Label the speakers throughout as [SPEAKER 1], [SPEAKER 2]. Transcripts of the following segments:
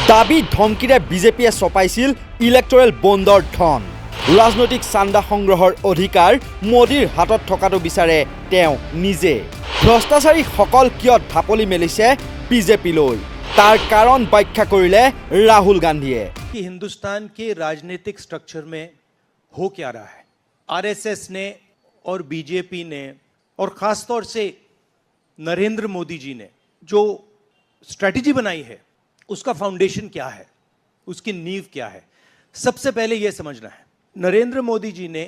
[SPEAKER 1] দাবী ধমকিৰে বিজেপিয়ে চপাইছিল ইলেক্টৰেল বণ্ডৰ ধন। ৰাজনৈতিক চান্দা সংগ্ৰহৰ অধিকাৰ মোদীৰ হাতত থকাটো বিচাৰে তেওঁ নিজে। ভ্ৰষ্টাচাৰীসকল কিয় ঢাপলি মেলিছে বিজেপিলৈ, তাৰ কাৰণ ব্যাখ্যা কৰিলে राहुल गांधीए।
[SPEAKER 2] कि हिंदुस्तान के राजनीतिक स्ट्रक्चर में हो क्या रहा है, आरएसएस ने और बीजेपी ने और खासतौर से नरेंद्र मोदी जी ने जो स्ट्रैटेजी बनाई है उसका फाउंडेशन क्या है, उसकी नींव क्या है, सबसे पहले यह समझना है। नरेंद्र मोदी जी ने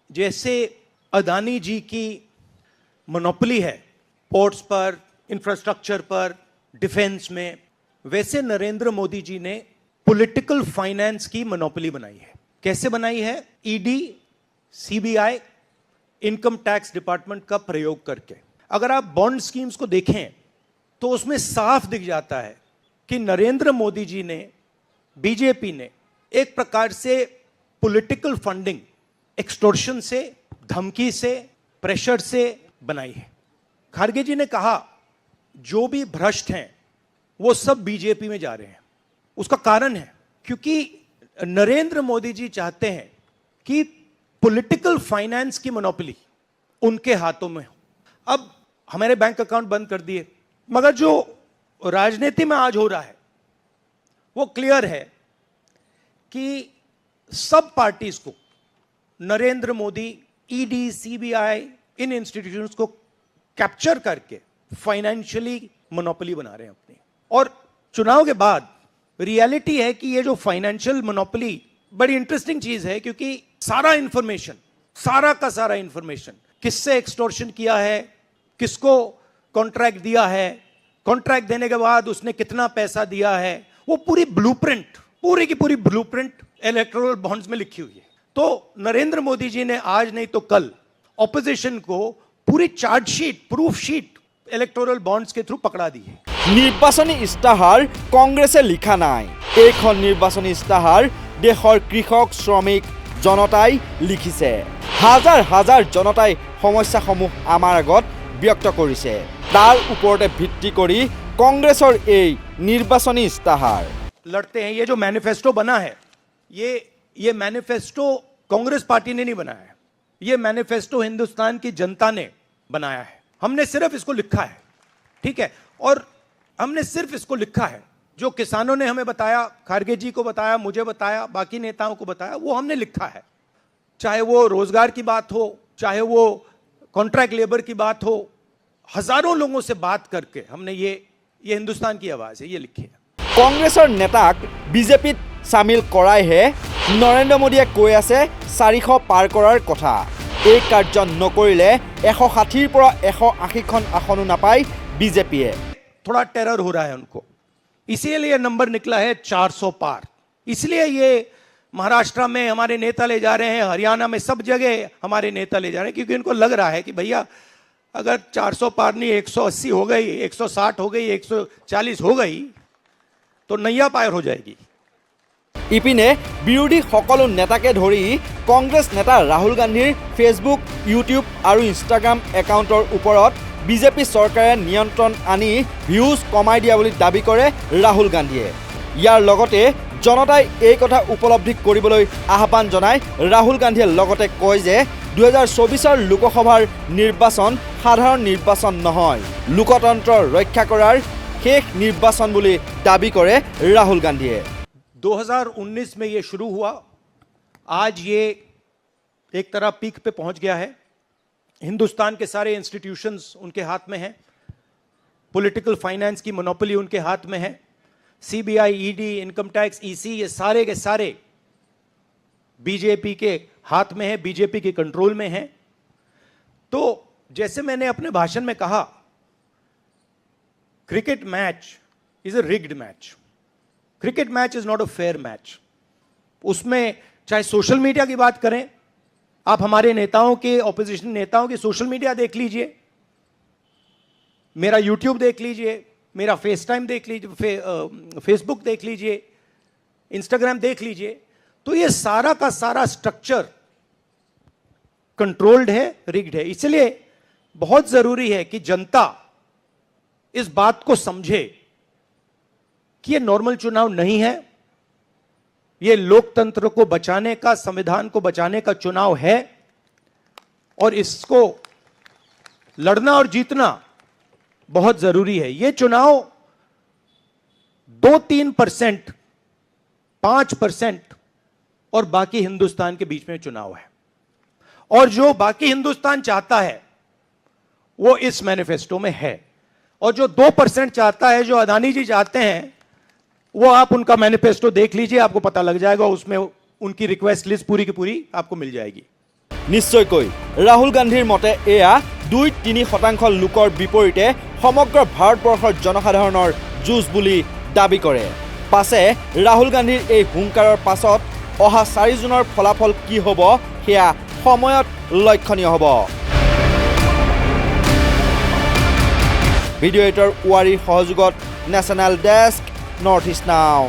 [SPEAKER 2] जैसे अदानी जी की मोनोपोली है पोर्ट्स पर, इंफ्रास्ट्रक्चर पर, डिफेंस में, वैसे नरेंद्र मोदी जी ने पॉलिटिकल फाइनेंस की मोनोपोली बनाई है। कैसे बनाई है? ED, CBI, income tax department का प्रयोग करके। अगर आप बॉन्ड स्कीम्स को देखें तो उसमें साफ दिख जाता है कि नरेंद्र मोदी जी ने, बीजेपी ने एक प्रकार से पॉलिटिकल फंडिंग एक्सटॉर्शन से, धमकी से, प्रेशर से बनाई है। खारगे जी ने कहा जो भी भ्रष्ट हैं वो सब बीजेपी में जा रहे हैं। उसका कारण है क्योंकि नरेंद्र मोदी जी चाहते हैं कि पॉलिटिकल फाइनेंस की मोनोपोली उनके हाथों में हो। अब हमारे बैंक अकाउंट बंद कर दिए, मगर जो राजनीति में आज हो रहा है वो क्लियर है कि सब पार्टीज को नरेंद्र मोदी, ईडी, सीबीआई, इन इंस्टीट्यूशंस को कैप्चर करके फाइनेंशियली मोनोपोली बना रहे हैं अपनी। और चुनाव के बाद रियलिटी है कि ये जो फाइनेंशियल मोनोपोली बड़ी इंटरेस्टिंग चीज है, क्योंकि सारा इंफॉर्मेशन, सारा का सारा इंफॉर्मेशन, किससे एक्सटॉर्शन किया है, किसको कॉन्ट्रैक्ट दिया है, कॉन्ट्रैक्ट देने के बाद उसने कितना पैसा दिया है, वो पूरी ब्लूप्रिंट, पूरी की पूरी ब्लूप्रिंट इलेक्टोरल बॉन्ड्स में लिखी हुई है। तो नरेंद्र मोदी जी ने आज नहीं तो कल ऑपोजिशन को पूरी chargesheet, proof sheet electoral bonds के थ्रू पकड़ा दी है।
[SPEAKER 1] নিৰ্বাচনী ইস্তাহাৰ কংগ্ৰেছে লিখা নাই। এইখন নিৰ্বাচনী ইস্তাহাৰ দেশৰ কৃষক, শ্ৰমিক জনতাই লিখিছে। হাজাৰ হাজাৰ জনতাই সমস্যাসমূহ আমাৰ আগত ব্যক্ত কৰিছে। তাৰ ওপৰতে ভিত্তি কৰি কংগ্ৰেছৰ এই নিৰ্বাচনী ইস্তাহাৰ।
[SPEAKER 2] लड़ते हैं। ये जो मैनिफेस्टो बना है ये मैनिफेस्टो कांग्रेस पार्टी ने नहीं बनाया है, ये मैनिफेस्टो हिंदुस्तान की जनता ने बनाया है। हमने सिर्फ इसको लिखा है, ठीक है, और हमने सिर्फ इसको लिखा है। जो किसानों ने हमें बताया, खारगे जी को बताया, मुझे बताया, बाकी नेताओं को बताया, वो हमने लिखा है। चाहे वो रोजगार की बात हो, चाहे वो कॉन्ट्रैक्ट लेबर की बात हो, हजारों लोगों से बात करके हमने ये हिंदुस्तान की आवाज है, ये लिखी है।
[SPEAKER 1] কংগ্ৰেছৰ নেতাক বিজেপিত সামিল কৰাইহে নৰেন্দ্ৰ মোদীয়ে কৈ আছে 400 পাৰ কৰাৰ কথা। এই কাৰ্য নকৰিলে 160ৰ পৰা 180খন আসনো নাপায় বিজেপিয়ে।
[SPEAKER 2] थोड़ा टेरर हो रहा है उनको, इसीलिए ये नंबर निकला है 400 पार। इसलिए ये महाराष्ट्र में हमारे नेता ले जा रहे हैं, हरियाणा में सब जगह हमारे नेता ले जा रहे हैं, क्योंकि इनको लग रहा है कि भैया अगर 400 पार नहीं 180 हो गई, 160 हो गई, 140 हो गई तो नैया पार हो जाएगी।
[SPEAKER 1] ইপিনে বিৰোধী সকলো নেতাকে ধৰি কংগ্ৰেছ নেতা ৰাহুল গান্ধীৰ ফেচবুক, ইউটিউব আৰু ইনষ্টাগ্ৰাম একাউণ্টৰ ওপৰত বিজেপি চৰকাৰে নিয়ন্ত্ৰণ আনি ভিউজ কমাই দিয়া বুলি দাবী কৰে ৰাহুল গান্ধীয়ে। ইয়াৰ লগতে জনতাই এই কথা উপলব্ধি কৰিবলৈ আহ্বান জনাই ৰাহুল গান্ধীয়ে লগতে কয় যে 2024ৰ লোকসভাৰ নিৰ্বাচন সাধাৰণ নিৰ্বাচন নহয়, লোকতন্ত্ৰ ৰক্ষা কৰাৰ শেষ নিৰ্বাচন বুলি দাবী কৰে ৰাহুল গান্ধীয়ে।
[SPEAKER 2] 2019 में ये शुरू हुआ, आज ये एक तरह पीक पे पहुंच गया है। हिंदुस्तान के सारे इंस्टीट्यूशंस उनके हाथ में हैं, पॉलिटिकल फाइनेंस की मोनोपोली उनके हाथ में है। CBI, ED, income tax, EC, ये सारे के सारे बीजेपी के हाथ में है, बीजेपी के कंट्रोल में है। तो जैसे मैंने अपने भाषण में कहा, cricket match is a rigged match. Cricket match is not a fair match. उसमें चाहे सोशल मीडिया की बात करें, आप हमारे नेताओं के, ऑपोजिशन नेताओं की सोशल मीडिया देख लीजिए, मेरा यूट्यूब देख लीजिए, मेरा फेस टाइम देख लीजिए, फेसबुक देख लीजिए, इंस्टाग्राम देख लीजिए, तो ये सारा का सारा स्ट्रक्चर कंट्रोल्ड है, रिग्ड है। इसलिए बहुत जरूरी है कि जनता इस बात को समझे कि ये नॉर्मल चुनाव नहीं है, ये लोकतंत्र को बचाने का, संविधान को बचाने का चुनाव है और इसको लड़ना और जीतना बहुत जरूरी है। ये चुनाव 2-3%, 5% और बाकी हिंदुस्तान के बीच में चुनाव है, और जो बाकी हिंदुस्तान चाहता है वो इस मैनिफेस्टो में है, और जो 2% चाहता है, जो अदानी जी चाहते हैं, वो आप उनका मैनिफेस्टो देख लीजिए, आपको पता लग जाएगा, उसमें उनकी रिक्वेस्ट लिस्ट पूरी की पूरी आपको मिल जाएगी।
[SPEAKER 1] निश्चयকৈ राहुल गांधीर मते एया 2-3% लोকৰ বিপৰীতে সমগ্ৰ ভাৰতবৰ্ষৰ জনসাধাৰণৰ যুঁজ বুলি দাবী কৰে। পাছে ৰাহুল গান্ধীৰ এই হুংকাৰৰ পাছত অহা 4 জুনৰ ফলাফল কি হ'ব সেয়া সময়ত লক্ষণীয় হ'ব। ভিডিঅ' এডিটৰ ৱাৰীৰ সহযোগত নেশ্যনেল ডেস্ক নৰ্থ ইষ্ট নাও।